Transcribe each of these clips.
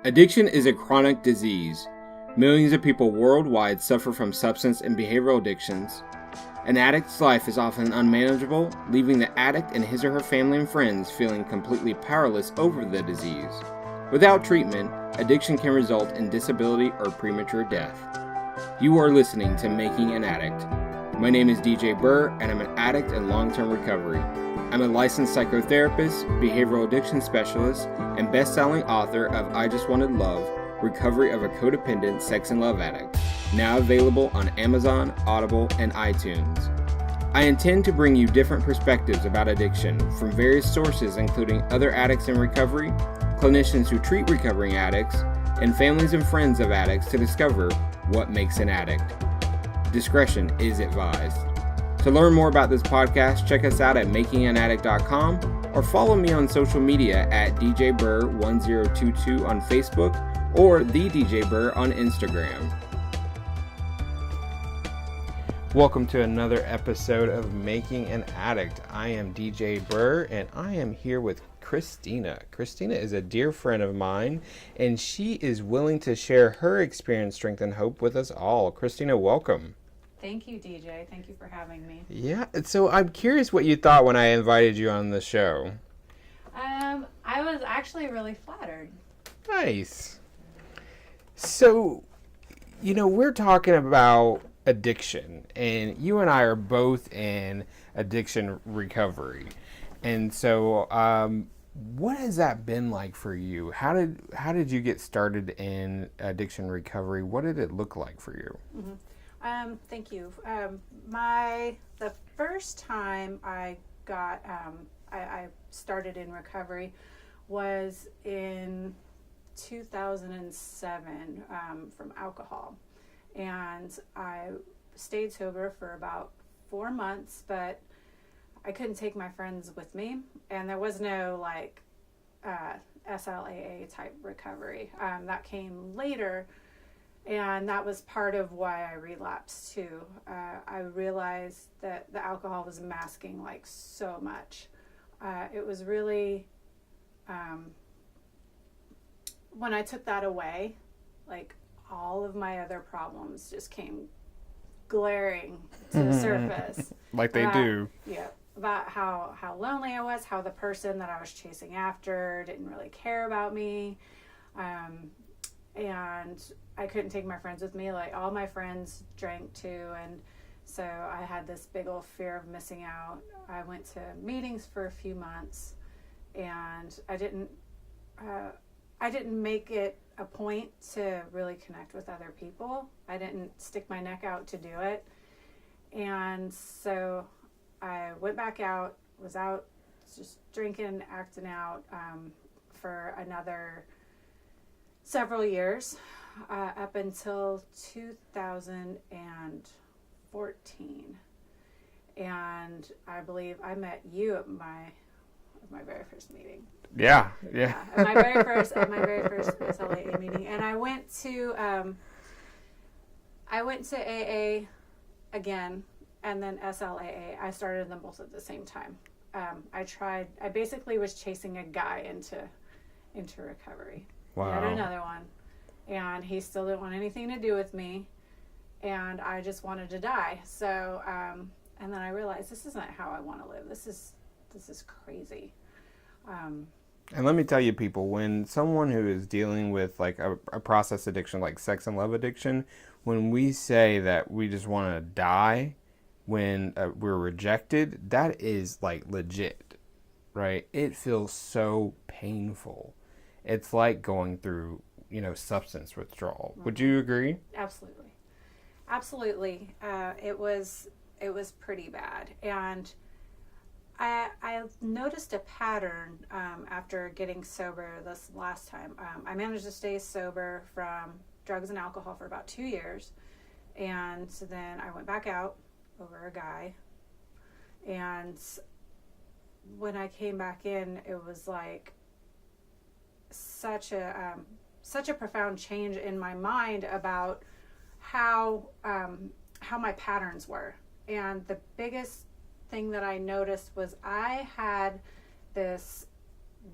Addiction is a chronic disease. Millions of people worldwide suffer from substance and behavioral addictions. An addict's life is often unmanageable, leaving the addict and his or her family and friends feeling completely powerless over the disease. Without treatment, addiction can result in disability or premature death. You are listening to Making an Addict. My name is DJ Burr, and I'm an addict in long-term recovery. I'm a licensed psychotherapist, behavioral addiction specialist, and best-selling author of I Just Wanted Love, Recovery of a Codependent Sex and Love Addict, now available on Amazon, Audible, and iTunes. I intend to bring you different perspectives about addiction from various sources including other addicts in recovery, clinicians who treat recovering addicts, and families and friends of addicts to discover what makes an addict. Discretion is advised. To learn more about this podcast, check us out at makinganaddict.com or follow me on social media at DJBurr1022 on Facebook or the DJ Burr on Instagram. Welcome to another episode of Making an Addict. I am DJ Burr and I am here with Christina. Christina is a dear friend of mine and she is willing to share her experience, strength, and hope with us all. Christina, welcome. Thank you, DJ. Thank you for having me. Yeah, so I'm curious what you thought when I invited you on the show. I was actually really flattered. Nice. So, we're talking about addiction, and you and I are both in addiction recovery. And so, what has that been like for you? How did you get started in addiction recovery? What did it look like for you? Mm-hmm. Thank you. The first time I got I started in recovery was in 2007 from alcohol, and I stayed sober for about 4 months, but I couldn't take my friends with me, and there was no SLAA type recovery. That came later. And that was part of why I relapsed too. I realized that the alcohol was masking so much. It was really, when I took that away, all of my other problems just came glaring to the surface. Like they do. Yeah. About how lonely I was, how the person that I was chasing after didn't really care about me. And I couldn't take my friends with me. All my friends drank too, and so I had this big old fear of missing out. I went to meetings for a few months, and I didn't make it a point to really connect with other people. I didn't stick my neck out to do it, and so I went back out, was out just drinking, acting out for another several years, up until 2014, and I believe I met you at my very first meeting. Yeah. At my very first SLAA meeting, and I went to AA again, and then SLAA. I started them both at the same time. I basically was chasing a guy into recovery. Wow. I had another one, and he still didn't want anything to do with me, and I just wanted to die. So, and then I realized this isn't how I want to live. This is crazy. And let me tell you, people, when someone who is dealing with a process addiction like sex and love addiction, when we say that we just want to die when we're rejected, that is legit, right? It feels so painful. It's like going through, substance withdrawal. Would you agree? Absolutely. It was pretty bad. And I noticed a pattern after getting sober this last time. I managed to stay sober from drugs and alcohol for about 2 years. And so then I went back out over a guy. And when I came back in, it was such a profound change in my mind about how my patterns were. And the biggest thing that I noticed was I had this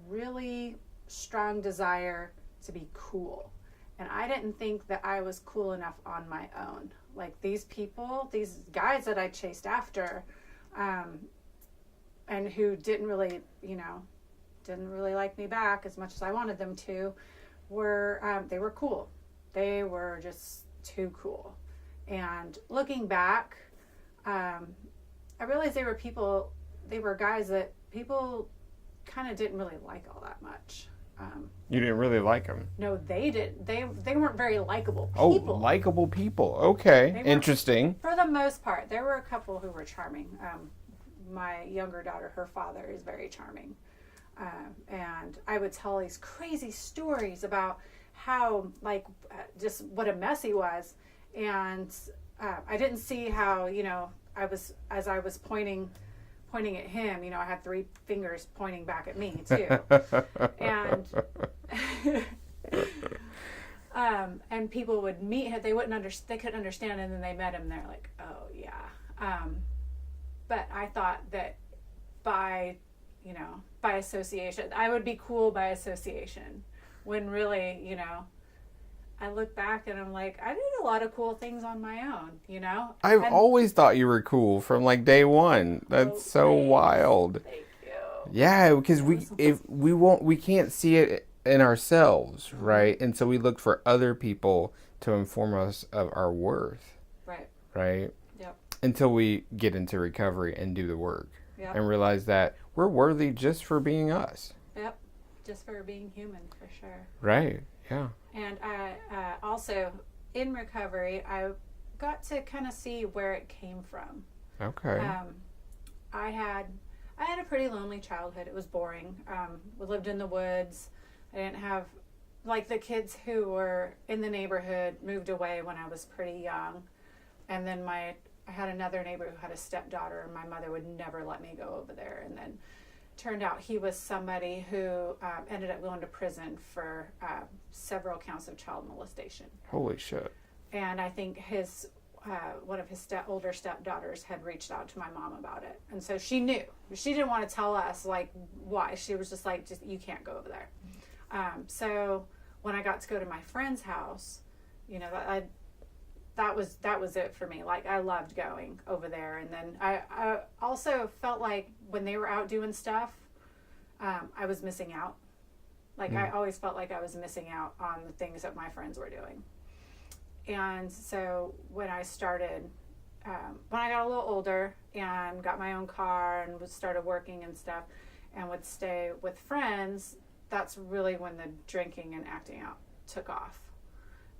really strong desire to be cool. And I didn't think that I was cool enough on my own. Like these people, these guys that I chased after, and who didn't really like me back as much as I wanted them to, they were cool. They were just too cool. And looking back, I realized they were guys that people kind of didn't really like all that much. You didn't really like them? No, they didn't. They weren't very likable people. Oh, likable people. Okay, interesting. For the most part, there were a couple who were charming. My younger daughter, her father is very charming. And I would tell these crazy stories about how, like, just what a mess he was. And I didn't see how, as I was pointing at him, I had 3 fingers pointing back at me too. And and people would meet him, they couldn't understand, and then they met him, and they're like, oh yeah. But I thought that by association, I would be cool by association, when really, I look back and I'm like, I did a lot of cool things on my own, I've always thought you were cool from like day one. That's so wild. Thank you. Yeah, because we can't see it in ourselves, right? And so we look for other people to inform us of our worth. Right. Right? Yep. Until we get into recovery and do the work. Yep. And realize that we're worthy just for being us. Yep. Just for being human, for sure. Right. Yeah. And I also, in recovery, I got to kind of see where it came from. Okay. I had a pretty lonely childhood. It was boring. We lived in the woods. I didn't have, like, the kids who were in the neighborhood moved away when I was pretty young. And then I had another neighbor who had a stepdaughter, and my mother would never let me go over there. And then turned out he was somebody who ended up going to prison for several counts of child molestation. Holy shit. And I think one of his older stepdaughters had reached out to my mom about it. And so she knew. She didn't want to tell us, like, why. She was just like, you can't go over there. So when I got to go to my friend's house, that was it for me. Like, I loved going over there. And then I also felt like when they were out doing stuff, I was missing out. Like, I always felt like I was missing out on the things that my friends were doing. And so when I got a little older and got my own car and started working and stuff and would stay with friends, that's really when the drinking and acting out took off.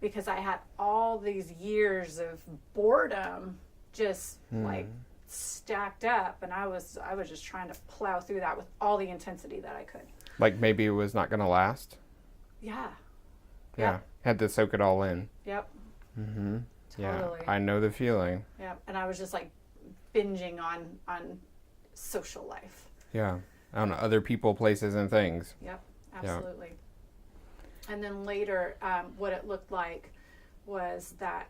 Because I had all these years of boredom just like stacked up, and I was just trying to plow through that with all the intensity that I could. Like maybe it was not going to last? Yeah. Yeah. Yep. Had to soak it all in. Yep. Mm-hmm. Totally. Yeah. I know the feeling. Yep. And I was just like binging on social life. Yeah. On other people, places, and things. Yep. Absolutely. Yeah. And then later, what it looked like was that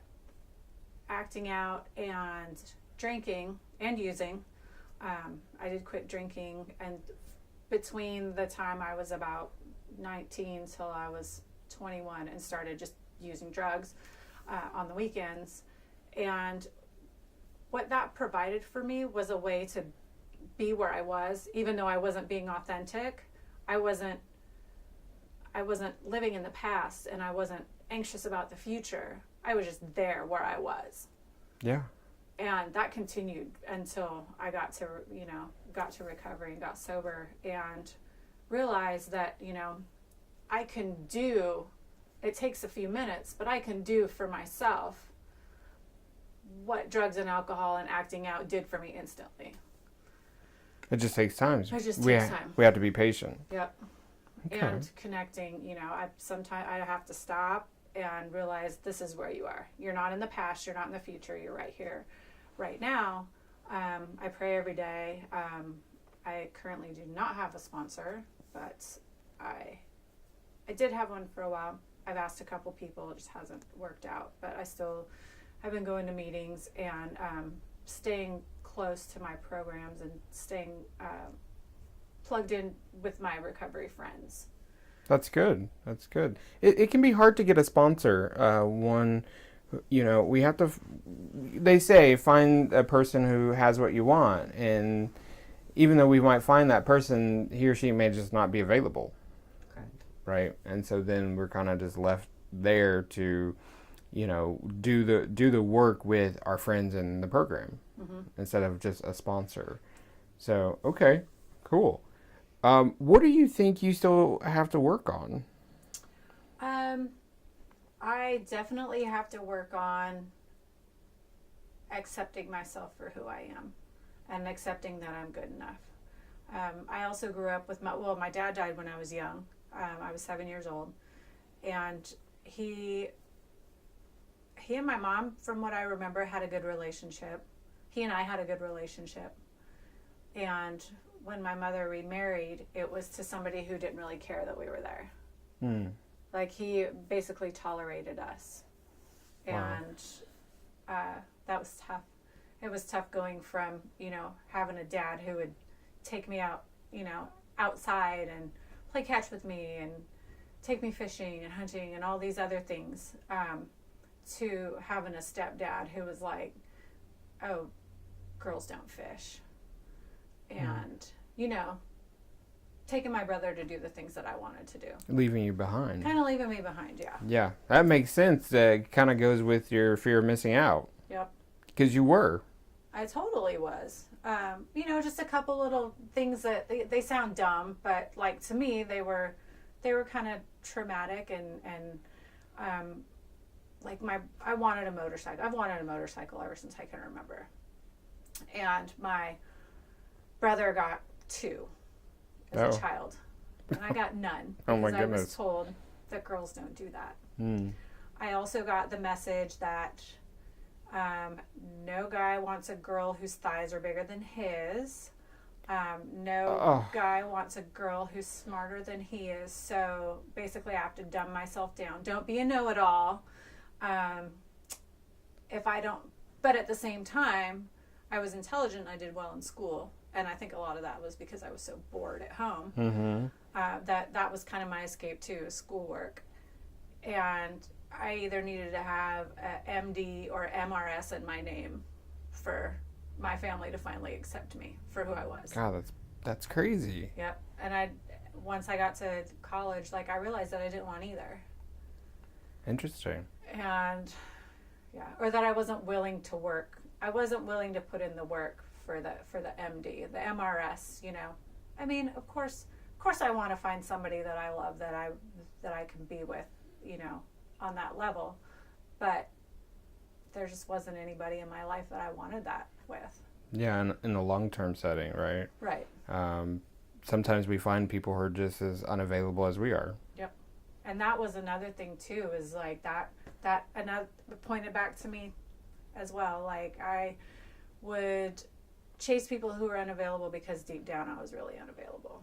acting out and drinking and using, I did quit drinking, and between the time I was about 19 till I was 21 and started just using drugs on the weekends. And what that provided for me was a way to be where I was, even though I wasn't being authentic. I wasn't living in the past, and I wasn't anxious about the future. I was just there where I was. Yeah. And that continued until I got to recovery and got sober and realized that, I can do, it takes a few minutes, but I can do for myself what drugs and alcohol and acting out did for me instantly. It just takes time. It just takes time. We have to be patient. Yep. Okay. And connecting, sometimes I have to stop and realize this is where you are. You're not in the past. You're not in the future. You're right here, right now. I pray every day. I currently do not have a sponsor, but I did have one for a while. I've asked a couple people. It just hasn't worked out. But I still have been going to meetings and staying close to my programs and staying plugged in with my recovery friends. That's good. That's good. It can be hard to get a sponsor. We have to. They say find a person who has what you want, and even though we might find that person, he or she may just not be available. Correct. Right, and so then we're kind of just left there to, do the work with our friends in the program instead of just a sponsor. So okay, cool. What do you think you still have to work on? I definitely have to work on accepting myself for who I am and accepting that I'm good enough. I also grew up with my dad died when I was young. I was 7 years old, and he and my mom, from what I remember, had a good relationship. He and I had a good relationship. And when my mother remarried, it was to somebody who didn't really care that we were there. Like, he basically tolerated us. Wow. And that was tough. It was tough going from, having a dad who would take me out, outside and play catch with me and take me fishing and hunting and all these other things, to having a stepdad who was like, oh, girls don't fish. And, taking my brother to do the things that I wanted to do. Leaving you behind. Kind of leaving me behind, yeah. Yeah, that makes sense. It kind of goes with your fear of missing out. Yep. Because you were. I totally was. Just a couple little things that they sound dumb, but like to me, they were kind of traumatic and I wanted a motorcycle. I've wanted a motorcycle ever since I can remember. And my brother got 2 as a child, and I got none because Oh my goodness. I was told that girls don't do that. Mm. I also got the message that no guy wants a girl whose thighs are bigger than his. No guy wants a girl who's smarter than he is. So basically, I have to dumb myself down. Don't be a know-it-all. But at the same time, I was intelligent. I did well in school, and I think a lot of that was because I was so bored at home. Mm-hmm. That was kind of my escape too, schoolwork. And I either needed to have a MD or MRS in my name for my family to finally accept me for who I was. God, that's crazy. Yep. And once I got to college, I realized that I didn't want either. Interesting. And or that I wasn't willing to work. I wasn't willing to put in the work for the MD, the MRS. I mean, of course, I want to find somebody that I love, that I can be with, on that level. But there just wasn't anybody in my life that I wanted that with. Yeah, in a long-term setting, right? Right. Sometimes we find people who are just as unavailable as we are. Yep. And that was another thing too, is that another pointed back to me as well. I would chase people who were unavailable because deep down I was really unavailable.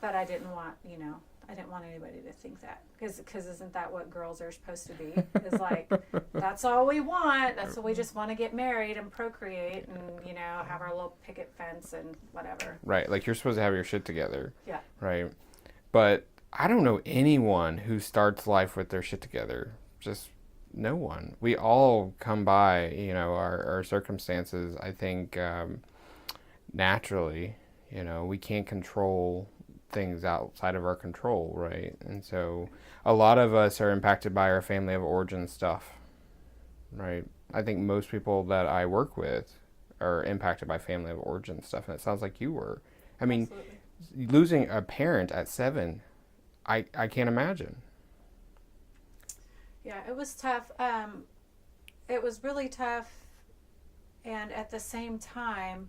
But I didn't want, I didn't want anybody to think that, because isn't that what girls are supposed to be? Is that's all we want. That's what we just want to get married and procreate and, have our little picket fence and whatever. Right. You're supposed to have your shit together. Yeah. Right. But I don't know anyone who starts life with their shit together. Just no one. We all come by, our circumstances, I think, naturally. We can't control things outside of our control, right? And so a lot of us are impacted by our family of origin stuff, right? I think most people that I work with are impacted by family of origin stuff, and it sounds like you were. I mean, absolutely. Losing a parent at 7, I can't imagine. Yeah, it was tough. It was really tough, and at the same time,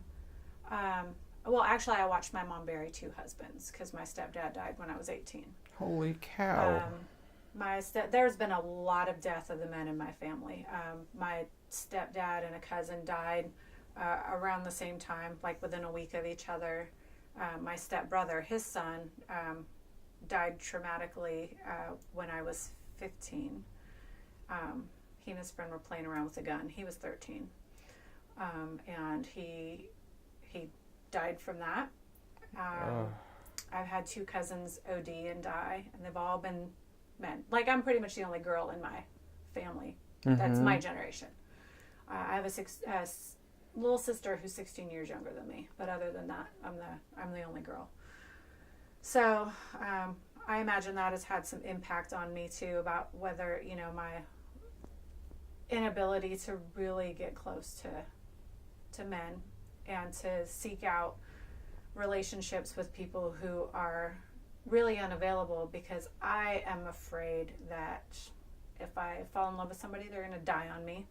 well, actually, I watched my mom bury 2 husbands because my stepdad died when I was 18. Holy cow. There's been a lot of death of the men in my family. My stepdad and a cousin died around the same time, within a week of each other. My stepbrother, his son, died traumatically when I was 15. He and his friend were playing around with a gun. He was 13. And he died from that. I've had 2 cousins OD and die, and they've all been men. Like, I'm pretty much the only girl in my family. That's my generation. I have a little sister who's 16 years younger than me, but other than that, I'm the only girl. So I imagine that has had some impact on me too, about whether, you know, my inability to really get close to men and to seek out relationships with people who are really unavailable, because I am afraid that if I fall in love with somebody, they're going to die on me.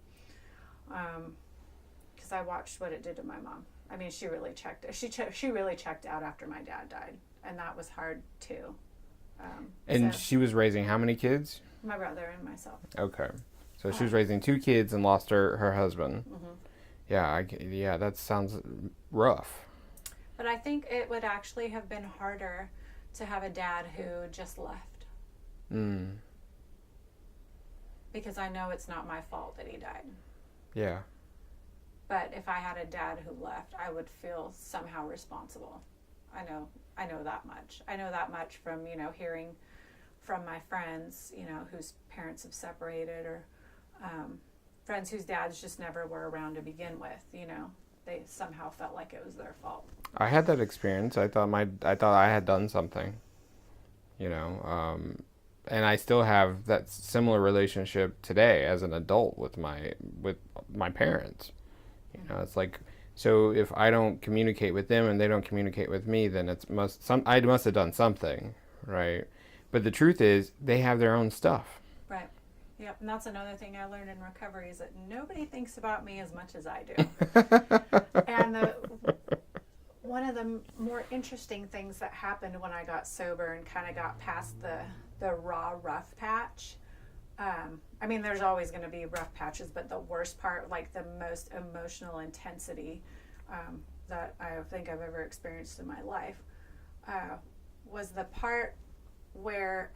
Because I watched what it did to my mom. I mean, she really checked out after my dad died, and that was hard too. And she was raising how many kids? My brother and myself. Okay, so she was raising 2 kids and lost her husband. Mm-hmm. Yeah, that sounds rough. But I think it would actually have been harder to have a dad who just left. Because I know it's not my fault that he died. Yeah. But if I had a dad who left, I would feel somehow responsible. I know that much. I know that much from, you know, hearing from my friends, you know, whose parents have separated, or friends whose dads just never were around to begin with, you know. They somehow felt like it was their fault. I had that experience. I thought I had done something, you know, and I still have that similar relationship today as an adult with my parents. You know, it's like, so if I don't communicate with them and they don't communicate with me, then I must have done something, right? But the truth is, they have their own stuff. Right. Yep. And that's another thing I learned in recovery, is that nobody thinks about me as much as I do. And one of the more interesting things that happened when I got sober and kind of got past the raw rough patch. I mean, there's always going to be rough patches, but the worst part, like the most emotional intensity that I think I've ever experienced in my life, was the part where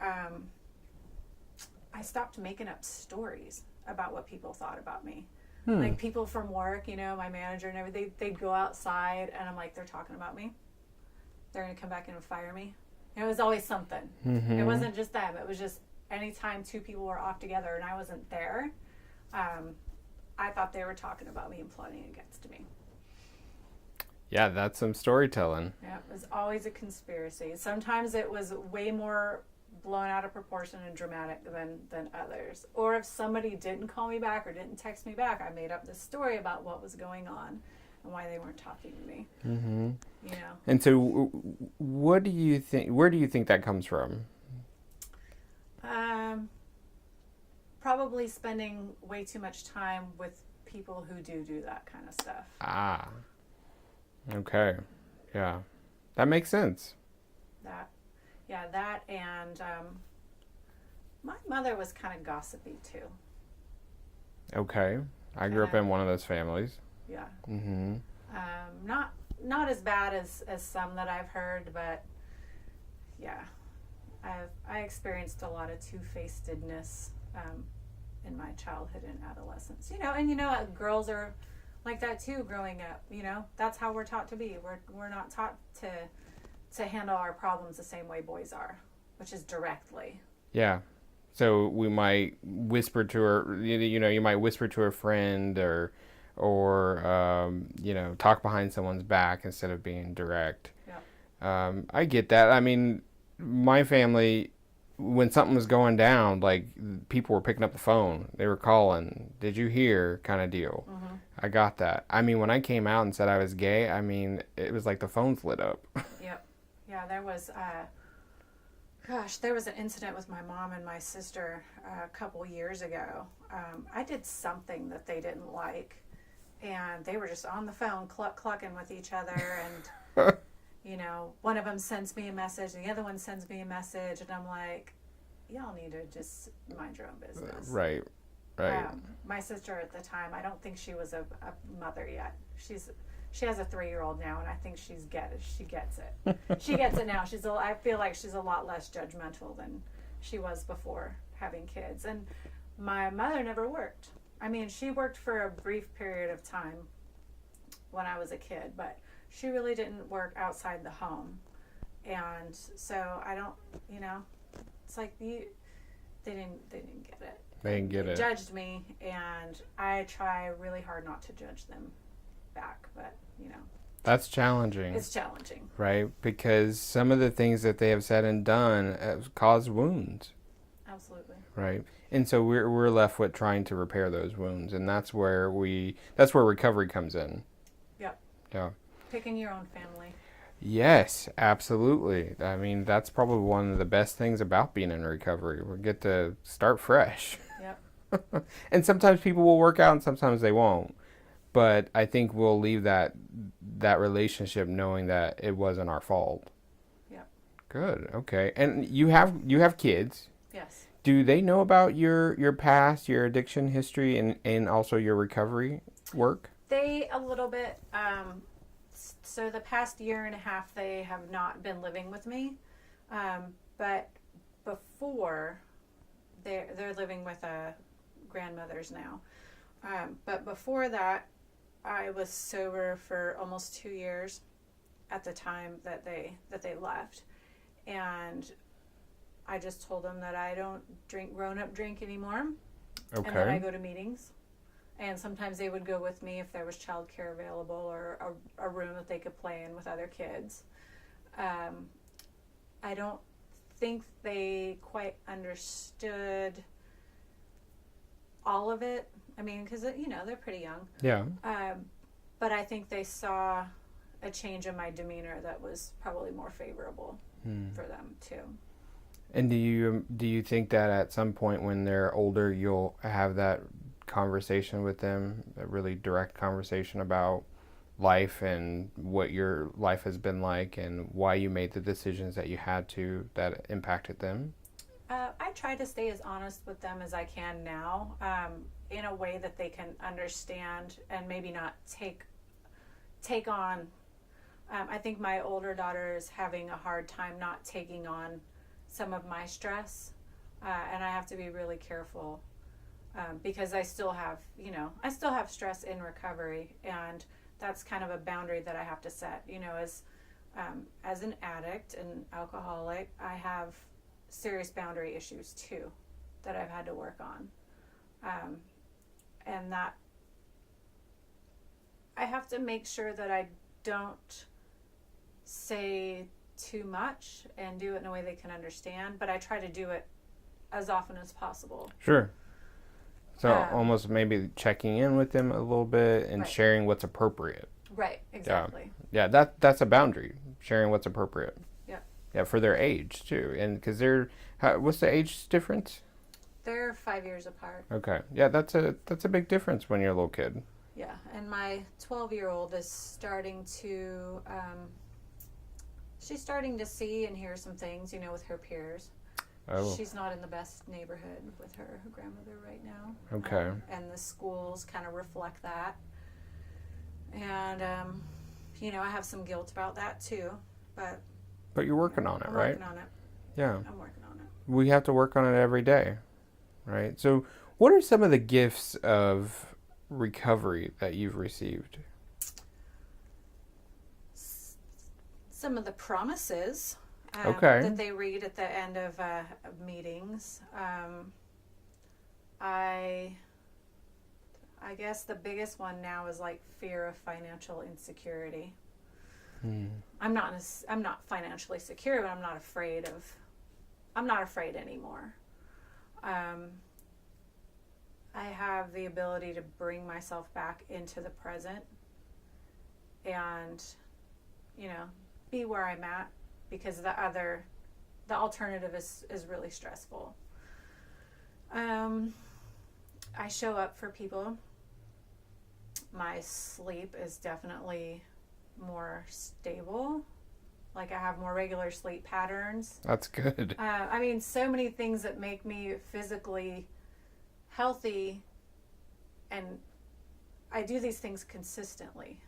I stopped making up stories about what people thought about me. Like people from work, you know, my manager and everything, they'd go outside and I'm like, they're talking about me. They're going to come back in and fire me. And it was always something. It wasn't just them. It was just anytime 2 people were off together and I wasn't there, I thought they were talking about me and plotting against me. Yeah, that's some storytelling. Yeah, it was always a conspiracy. Sometimes it was way more blown out of proportion and dramatic than others. Or if somebody didn't call me back or didn't text me back, I made up this story about what was going on and why they weren't talking to me. You know. And so, what do you think? Where do you think that comes from? Probably spending way too much time with people who do that kind of stuff. Ah. Okay. Yeah. That makes sense. That and my mother was kind of gossipy too. Okay. I grew up in one of those families. Yeah. Mm-hmm. Not as bad as some that I've heard, but yeah. I experienced a lot of two-facedness in my childhood and adolescence. You know, and you know, girls are like that too growing up. You know, that's how we're taught to be. We're not taught to handle our problems the same way boys are, which is directly. Yeah. So we might whisper to her, you know, you might whisper to a friend or you know, talk behind someone's back instead of being direct. Yeah. I get that. I mean, my family, when something was going down, like people were picking up the phone, they were calling, did you hear, kind of deal. Mm-hmm. I got that. I mean, when I came out and said I was gay, I mean, it was like the phones lit up. Yep. Yeah, there was there was an incident with my mom and my sister a couple years ago. I did something that they didn't like, and they were just on the phone clucking with each other, and you know, one of them sends me a message and the other one sends me a message, and I'm like, y'all need to just mind your own business. Right. My sister at the time, I don't think she was a mother yet. She has a 3-year-old now, and I think she gets it. She gets it now. I feel like she's a lot less judgmental than she was before having kids. And my mother never worked. I mean, she worked for a brief period of time when I was a kid, but she really didn't work outside the home. And so I don't, it's like they didn't get it. They didn't get They it. judged me, and I try really hard not to judge them back, but That's challenging. it's challenging. Right? Because some of the things that they have said and done have caused wounds. Absolutely. Right? And so we're left with trying to repair those wounds, and that's where recovery comes in. Yep. Yeah. Picking your own family. Yes, absolutely. I mean, that's probably one of the best things about being in recovery. We get to start fresh. Yep. And sometimes people will work out and sometimes they won't. But I think we'll leave that relationship knowing that it wasn't our fault. Yep. Good. Okay. And you have kids. Yes. Do they know about your past, your addiction history, and also your recovery work? They a little bit. So the past year and a half, they have not been living with me, but before, they're living with grandmothers now. But before that, I was sober for almost 2 years at the time that they left, and I just told them that I don't grown-up drink anymore, Okay. and that I go to meetings. And sometimes they would go with me if there was childcare available or a room that they could play in with other kids. I don't think they quite understood all of it. I mean, because, they're pretty young. Yeah. But I think they saw a change in my demeanor that was probably more favorable for them, too. And do you think that at some point when they're older, you'll have that conversation with them, a really direct conversation about life and what your life has been like and why you made the decisions that you had to that impacted them? I try to stay as honest with them as I can now, in a way that they can understand and maybe not take on. I think my older daughter is having a hard time not taking on some of my stress, and I have to be really careful. Because I still have stress in recovery, and that's kind of a boundary that I have to set. As an addict and alcoholic, I have serious boundary issues too that I've had to work on, and that I have to make sure that I don't say too much and do it in a way they can understand. But I try to do it as often as possible. Sure. So almost maybe checking in with them a little bit and Right. sharing what's appropriate. Right, exactly. Yeah, that's a boundary, sharing what's appropriate. Yeah. Yeah, for their age too. And because what's the age difference? They're 5 years apart. Okay. Yeah, that's a big difference when you're a little kid. Yeah, and my 12-year-old is starting to, she's starting to see and hear some things, with her peers. Oh. She's not in the best neighborhood with her grandmother right now. Okay. And the schools kind of reflect that. And, I have some guilt about that too. But you're working on it, I'm right? working on it. Yeah. I'm working on it. We have to work on it every day, right? So what are some of the gifts of recovery that you've received? Some of the promises Okay. that they read at the end of meetings. I guess the biggest one now is like fear of financial insecurity. I'm not financially secure, but I'm not afraid anymore. I have the ability to bring myself back into the present and, be where I'm at, because the alternative is really stressful. I show up for people. My sleep is definitely more stable. Like, I have more regular sleep patterns. That's good. So many things that make me physically healthy, and I do these things consistently,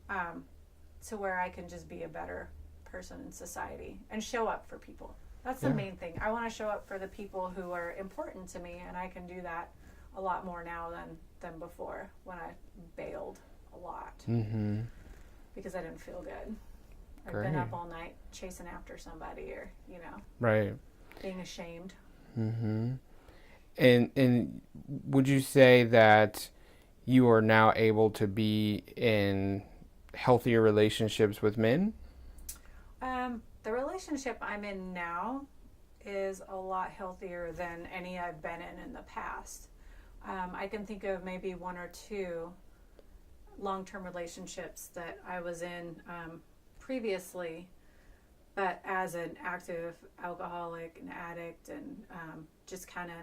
to where I can just be a better person in society and show up for people. That's the main thing. I want to show up for the people who are important to me, and I can do that a lot more now than before, when I bailed a lot because I didn't feel good. I've been up all night chasing after somebody, or Right. being ashamed. Mm-hmm. And would you say that you are now able to be in healthier relationships with men? The relationship I'm in now is a lot healthier than any I've been in the past. I can think of maybe one or two long-term relationships that I was in previously, but as an active alcoholic and addict, and just kind of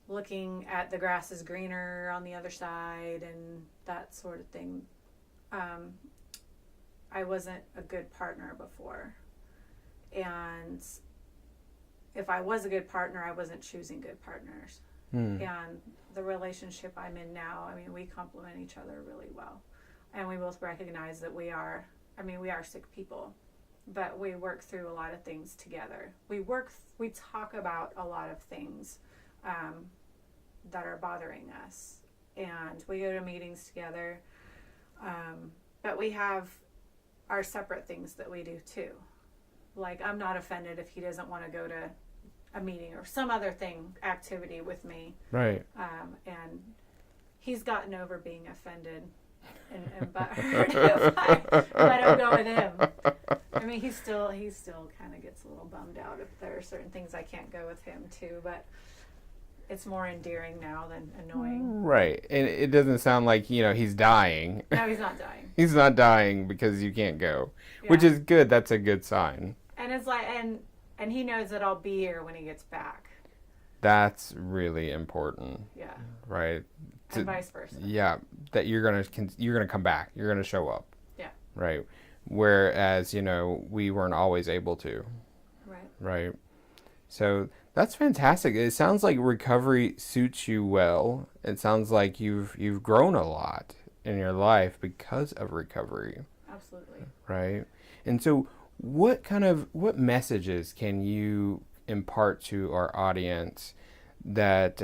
looking at the grass is greener on the other side and that sort of thing. I wasn't a good partner before, and if I was a good partner, I wasn't choosing good partners. And the relationship I'm in now, I mean, we complement each other really well, and we both recognize that we are sick people, but we work through a lot of things together. We talk about a lot of things that are bothering us, and we go to meetings together, but we have our separate things that we do too. Like, I'm not offended if he doesn't want to go to a meeting or some other activity with me. Right. And he's gotten over being offended and butthurt if I don't go with him. I mean, he still kind of gets a little bummed out if there are certain things I can't go with him too, but it's more endearing now than annoying. Right. And it doesn't sound like, he's dying. No, he's not dying. He's not dying because you can't go, which is good. That's a good sign. And it's like, and he knows that I'll be here when he gets back. That's really important. Yeah. Right. And vice versa. Yeah. That you're gonna come back. You're gonna show up. Yeah. Right. Whereas, we weren't always able to. Right. Right. So that's fantastic. It sounds like recovery suits you well. It sounds like you've grown a lot in your life because of recovery. Absolutely. Right. And so what messages can you impart to our audience that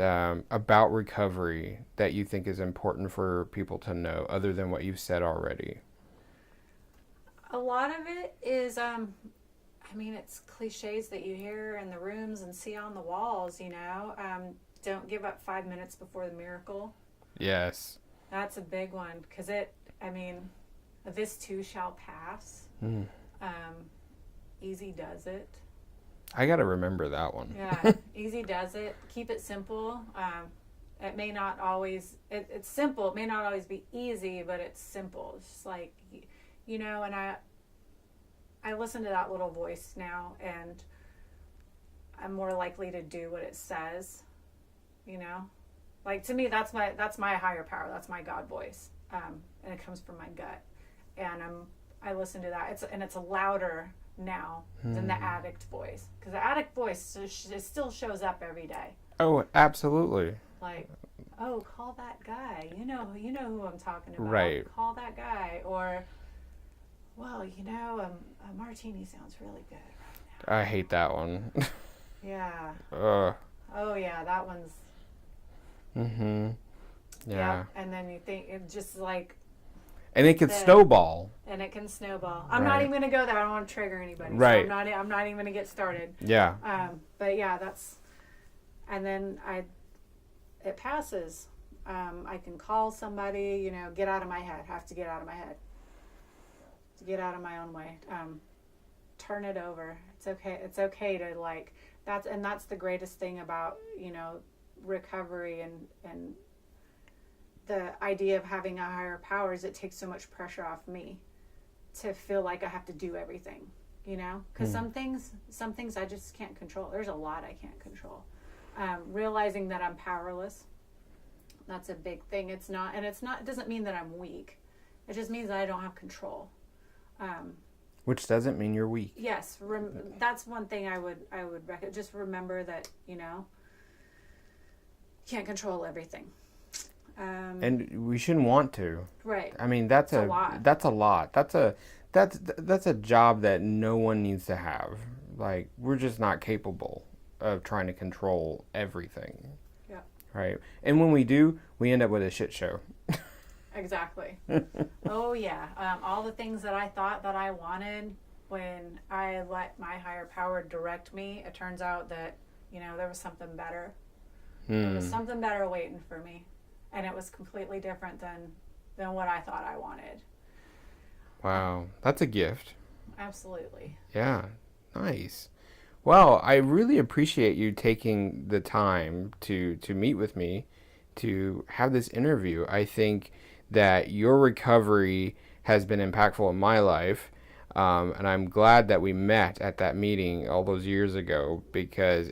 about recovery that you think is important for people to know, other than what you've said already? A lot of it is it's cliches that you hear in the rooms and see on the walls, don't give up 5 minutes before the miracle. Yes. That's a big one, because this too shall pass. Easy does it. I got to remember that one. Yeah, easy does it. Keep it simple. It may not always, it's simple. It may not always be easy, but it's simple. It's just like, and I listen to that little voice now, and I'm more likely to do what it says, Like, to me, that's my higher power. That's my God voice. And it comes from my gut. And I listen to that. It's louder now than the addict voice. Because the addict voice still shows up every day. Oh, absolutely. Like, oh, call that guy. You know who I'm talking about. Right. Call that guy. Or, well, a martini sounds really good right now. I hate that one. Yeah. Oh, yeah, that one's... Mm-hmm. Yeah. And then you think it's just like... And it can snowball. And it can snowball. I'm not even going to go there. I don't want to trigger anybody. Right. So I'm not even going to get started. Yeah. But yeah, that's... And then it passes. I can call somebody, get out of my head. Have to get out of my head. To get out of my own way. Turn it over. It's okay. It's okay to that's the greatest thing about, recovery and the idea of having a higher power is it takes so much pressure off me to feel like I have to do everything, because some things I just can't control. There's a lot I can't control. Realizing that I'm powerless, that's a big thing. It doesn't mean that I'm weak. It just means that I don't have control. Which doesn't mean you're weak. Yes, that's one thing I would just remember that you can't control everything. And we shouldn't want to. Right. I mean, that's a lot. That's a lot. That's a job that no one needs to have. Like, we're just not capable of trying to control everything. Yeah. Right. And when we do, we end up with a shit show. Exactly. Oh, yeah. All the things that I thought that I wanted, when I let my higher power direct me, it turns out that, there was something better. There was something better waiting for me. And it was completely different than what I thought I wanted. Wow. That's a gift. Absolutely. Yeah. Nice. Well, I really appreciate you taking the time to meet with me, to have this interview. I think that your recovery has been impactful in my life. And I'm glad that we met at that meeting all those years ago, because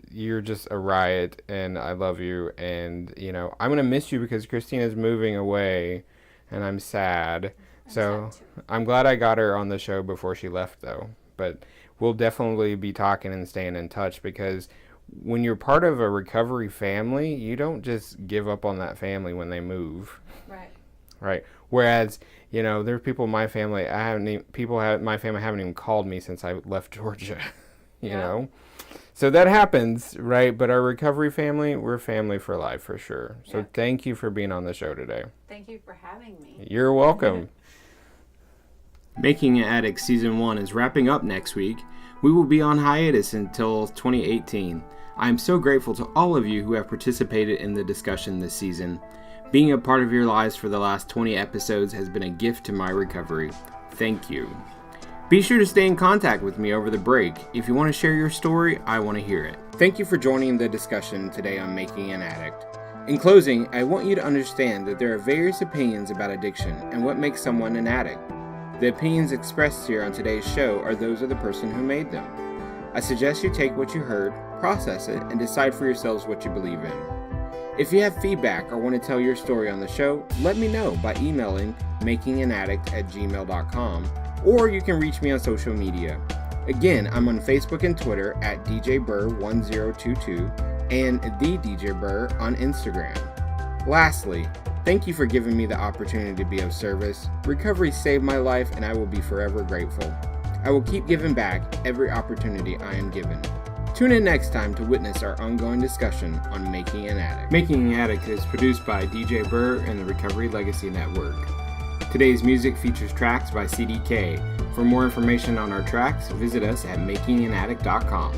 you're just a riot, and I love you. And, I'm going to miss you because Christina's moving away, and I'm sad. So I'm glad I got her on the show before she left, though. But we'll definitely be talking and staying in touch, because when you're part of a recovery family, you don't just give up on that family when they move. Right. Whereas, there's people in my family, my family haven't even called me since I left Georgia, you know? So that happens, right? But our recovery family, we're family for life for sure. So thank you for being on the show today. Thank you for having me. You're welcome. Making an Addict Season 1 is wrapping up next week. We will be on hiatus until 2018. I am so grateful to all of you who have participated in the discussion this season. Being a part of your lives for the last 20 episodes has been a gift to my recovery. Thank you. Be sure to stay in contact with me over the break. If you want to share your story, I want to hear it. Thank you for joining the discussion today on Making an Addict. In closing, I want you to understand that there are various opinions about addiction and what makes someone an addict. The opinions expressed here on today's show are those of the person who made them. I suggest you take what you heard, process it, and decide for yourselves what you believe in. If you have feedback or want to tell your story on the show, let me know by emailing makinganaddict@gmail.com, or you can reach me on social media. Again, I'm on Facebook and Twitter at DJBurr1022 and The DJ Burr on Instagram. Lastly, thank you for giving me the opportunity to be of service. Recovery saved my life, and I will be forever grateful. I will keep giving back every opportunity I am given. Tune in next time to witness our ongoing discussion on Making an Addict. Making an Addict is produced by DJ Burr and the Recovery Legacy Network. Today's music features tracks by CDK. For more information on our tracks, visit us at makinganaddict.com.